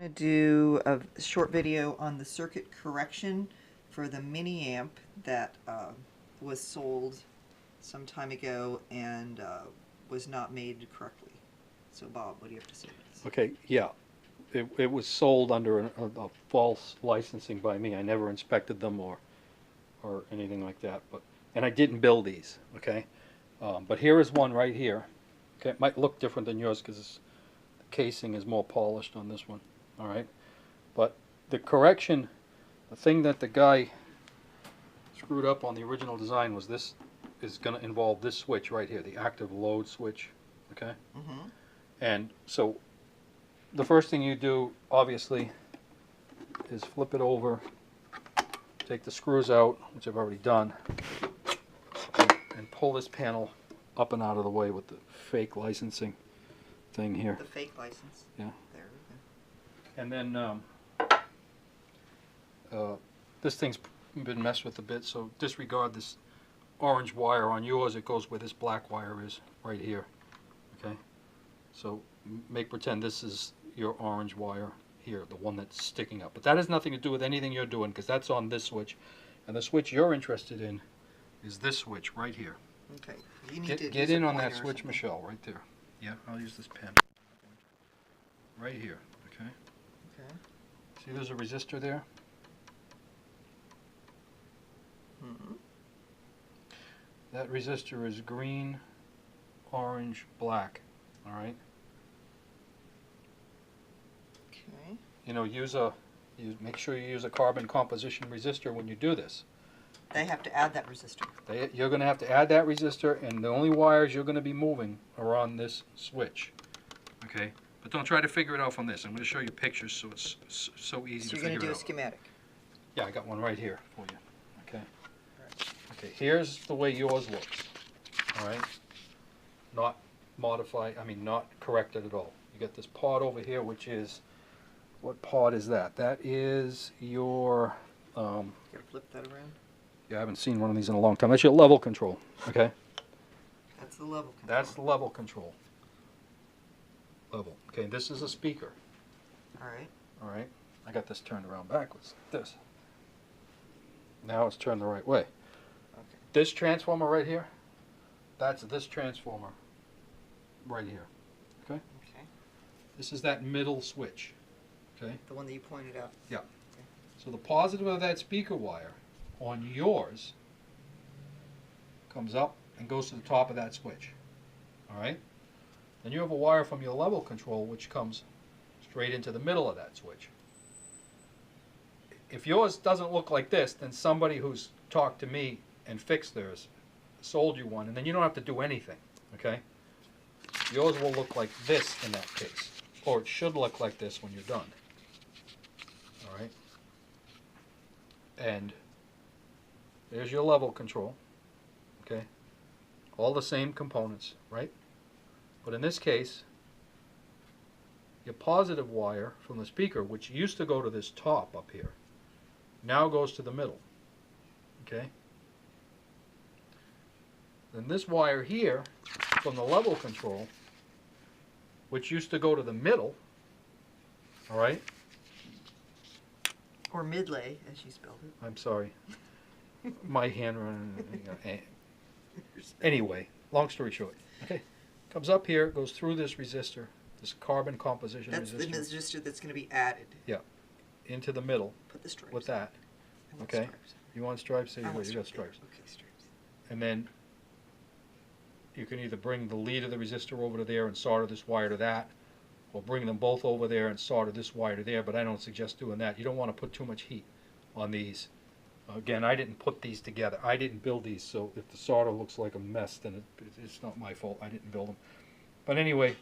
going to do a short video on the circuit correction for the mini amp that was sold some time ago and was not made correctly. So Bob, what do you have to say to this? Okay, yeah. It was sold under a false licensing by me. I never inspected them or anything like that. And I didn't build these, okay? But here is one right here. Okay, it might look different than yours because the casing is more polished on this one, all right? But the correction, the thing that the guy screwed up on the original design was this is going to involve this switch right here, the active load switch, okay? Mm-hmm. And so the first thing you do, obviously, is flip it over, take the screws out, which I've already done, and pull this panel up and out of the way with the fake licensing thing here. The fake license. Yeah. There we And then this thing's been messed with a bit, so disregard this orange wire on yours. It goes where this black wire is, right here. Okay? So make pretend this is your orange wire here, the one that's sticking up. But that has nothing to do with anything you're doing, because that's on this switch. And the switch you're interested in is this switch right here. go. Okay. You need to Get use in a on that pointer or switch, something. Michelle, right there. Yeah, I'll use this pen. Right here, okay? Okay. See there's a resistor there? Mm-hmm. That resistor is green, orange, black, all right? Okay. You know, make sure you use a carbon composition resistor when you do this. They have to add that resistor. You're going to have to add that resistor, and the only wires you're going to be moving are on this switch, okay? But don't try to figure it out from this. I'm going to show you pictures so it's so easy So to you're going figure to do it a out. schematic. Yeah, I got one right here for you, okay? Right. Okay, here's the way yours looks, all right? Not modified, not corrected at all. You got this pod over here, which is, what pod is that? That is your, You gotta flip that around. yeah, I haven't seen one of these in a long time. That's your level control, okay? That's the level control. That's the level control. Level. Okay, this is a speaker, All right. all right? I got this turned around backwards, like this. Now it's turned the right way. Okay. This transformer right here, that's this transformer right here, okay? Okay. This is that middle switch, okay? The one that you pointed out. Yeah. So the positive of that speaker wire on yours comes up and goes to the top of that switch, all right? Then you have a wire from your level control which comes straight into the middle of that switch. If yours doesn't look like this, then somebody who's talked to me and fixed theirs sold you one, and then you don't have to do anything, okay? Yours will look like this in that case, or it should look like this when you're done, all right? And there's your level control, okay? All the same components, right? But in this case, your positive wire from the speaker, which used to go to this top up here, now goes to the middle, okay? Then this wire here from the level control, which used to go to the middle, all right? Or midlay, as you spelled it. I'm sorry. My handwriting. Anyway, long story short, okay, comes up here, goes through this resistor, this carbon composition That's the resistor, resistor that's going to be added. into the middle Put the stripes. with that. I want okay. stripes. You want stripes? There I you go. want You got stripes. stripes. Okay, stripes. And then you can either bring the lead of the resistor over to there and solder this wire to that, or bring them both over there and solder this wire to there, but I don't suggest doing that. You don't want to put too much heat on these. Again, I didn't put these together. I didn't build these, so if the solder looks like a mess, then it's not my fault. I didn't build them. But anyway.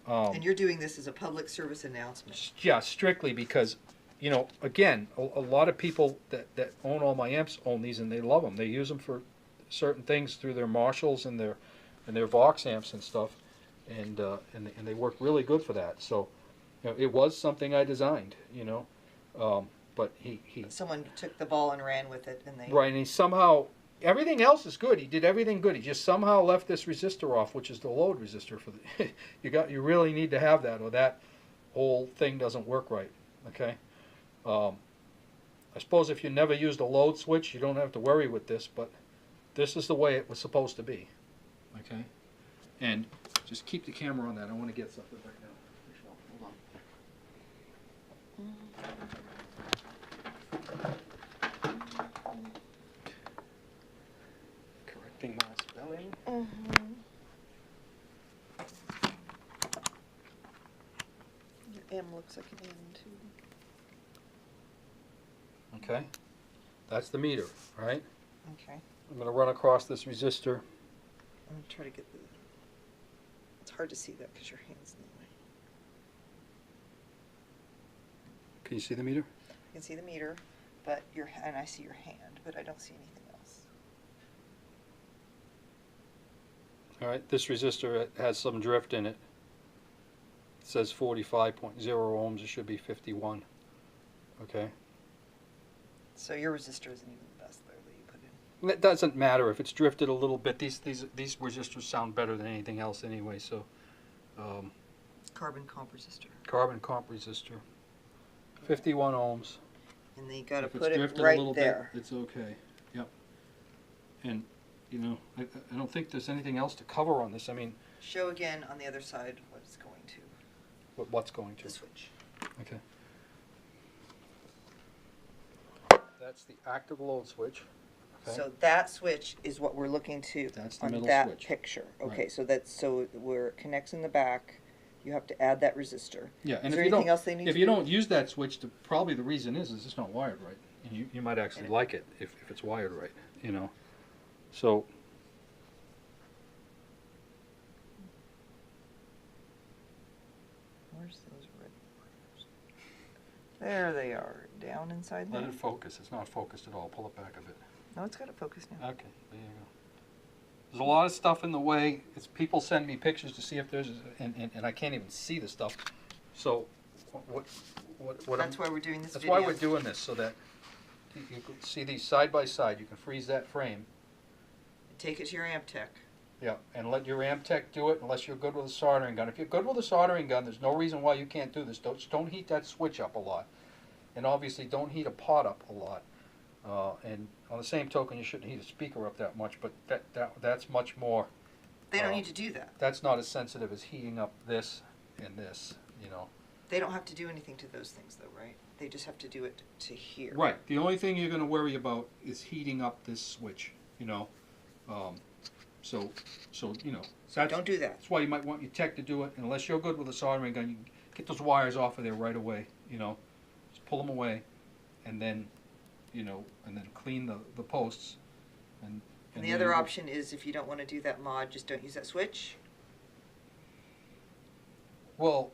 And you're doing this as a public service announcement. Yeah, strictly because, you know, again, a lot of people that own all my amps own these and they love them. They use them for certain things through their Marshalls and their Vox amps and stuff, and they work really good for that. So, you know, it was something I designed, you know, but he Someone took the ball and ran with it, and they right, and he somehow, everything else is good. He did everything good. He just somehow left this resistor off, which is the load resistor for the. You really need to have that, or that whole thing doesn't work right, okay? I suppose if you never used a load switch, you don't have to worry with this, but this is the way it was supposed to be, okay? And just keep the camera on that. I want to get something right now. Michelle, hold on. Correcting my spelling. Your M looks like an N too. Okay, that's the meter, right? Okay. I'm going to run across this resistor. I'm going to try to get the... It's hard to see that because your hand's in the way. Can you see the meter? I can see the meter, but and I see your hand, but I don't see anything else. All right, this resistor has some drift in it. It says 45.0 ohms. It should be 51. Okay. So your resistor isn't even the best there that you put in. It doesn't matter if it's drifted a little bit. These resistors sound better than anything else anyway. So, Carbon comp resistor. carbon comp resistor, 51 ohms. And then you got to If it's put it drifted a right little there. bit, it's okay. Yep. And you know, I don't think there's anything else to cover on this. I mean, Show again on the other side what it's going to. what's going to? The switch. Okay. That's the active load switch. Okay. So that switch is what we're looking to That's the on middle that switch. picture. Okay, Right. so that's where it connects in the back. You have to add that resistor. Yeah, and is if there you anything don't, else they need if to you do? don't use that switch, probably the reason is it's not wired right, and you might actually And like it if it's wired right, you know. So Where's those red wires? There they are, down inside let there. it focus. It's not focused at all. Pull it back a bit. No, it's got to focus now. Okay, there you go. There's a lot of stuff in the way. It's people send me pictures to see if there's, and I can't even see the stuff. So what That's why we're doing this That's video. why we're doing this, so that you can see these side by side. You can freeze that frame. Take it to your amp tech. Yeah, and let your amp tech do it unless you're good with a soldering gun. If you're good with a soldering gun, there's no reason why you can't do this. Don't heat that switch up a lot. And obviously don't heat a pot up a lot. And on the same token, you shouldn't heat a speaker up that much, but that's much more. They don't need to do that. That's not as sensitive as heating up this and this, you know. They don't have to do anything to those things though, right? They just have to do it to here. Right. The only thing you're going to worry about is heating up this switch, you know. So you know. So Don't do that. That's why you might want your tech to do it. And unless you're good with a soldering gun, you can get those wires off of there right away, you know. Just pull them away, and then, you know, and then clean the posts. And And the then other you go- option is if you don't want to do that mod, just don't use that switch. Well,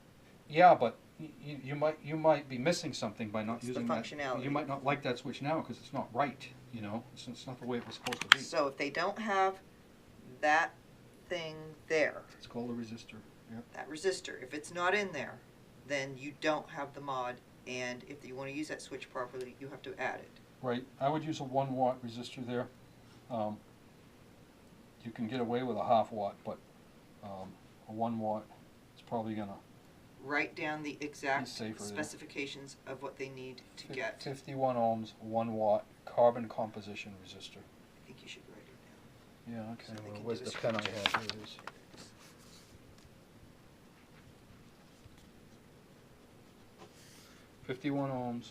yeah, but you might be missing something by not It's the using that. functionality. You might not like that switch now because it's not right. You know, it's not the way it was supposed to be. So if they don't have that thing there, It's called a resistor. Yeah. that resistor, if it's not in there, then you don't have the mod, and if you want to use that switch properly, you have to add it. Right. I would use a 1 watt resistor there. You can get away with a half watt, but a 1 watt is probably gonna Write down the exact safer there. specifications of what they need to get. 51 ohms, 1 watt carbon composition resistor. I think you should write it down. Yeah. Okay. So they Well, can where's do the a pen I switch. had? Here it is. 51 ohms,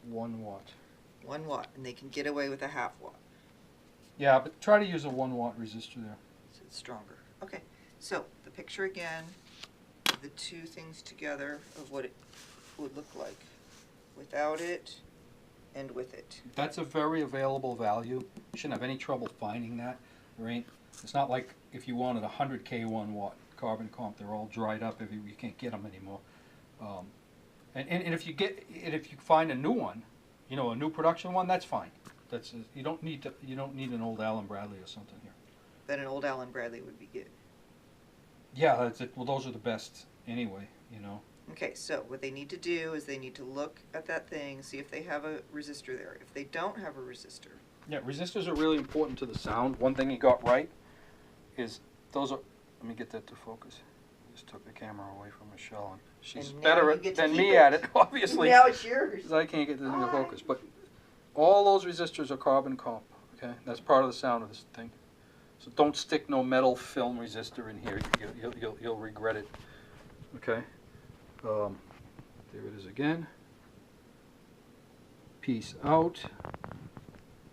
1 watt. 1 watt, and they can get away with a half watt, Yeah, but try to use a 1 watt resistor there. so it's stronger. Okay, so the picture again, the two things together of what it would look like without it and with it. That's a very available value. You shouldn't have any trouble finding that. There ain't. It's not like if you wanted a 100K 1 watt carbon comp. They're all dried up. You can't get them anymore. And if you find a new one, you know, a new production one, that's fine. That's you don't need an old Allen Bradley or something here. Then an old Allen Bradley would be good. Yeah, that's it. Well, those are the best anyway. You know. Okay, so what they need to do is they need to look at that thing, see if they have a resistor there. If they don't have a resistor, Yeah, resistors are really important to the sound. One thing you got right is those are. Let me get that to focus. Just took the camera away from Michelle, and she's And now better you get to than keep me it. at it, obviously. Now it's yours. Because I can't get this thing to focus. But all those resistors are carbon comp. Okay, that's part of the sound of this thing. So don't stick no metal film resistor in here. You'll regret it. Okay. There it is again. Peace out.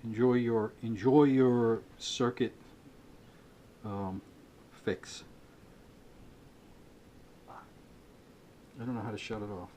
Enjoy your circuit fix. I don't know how to shut it off.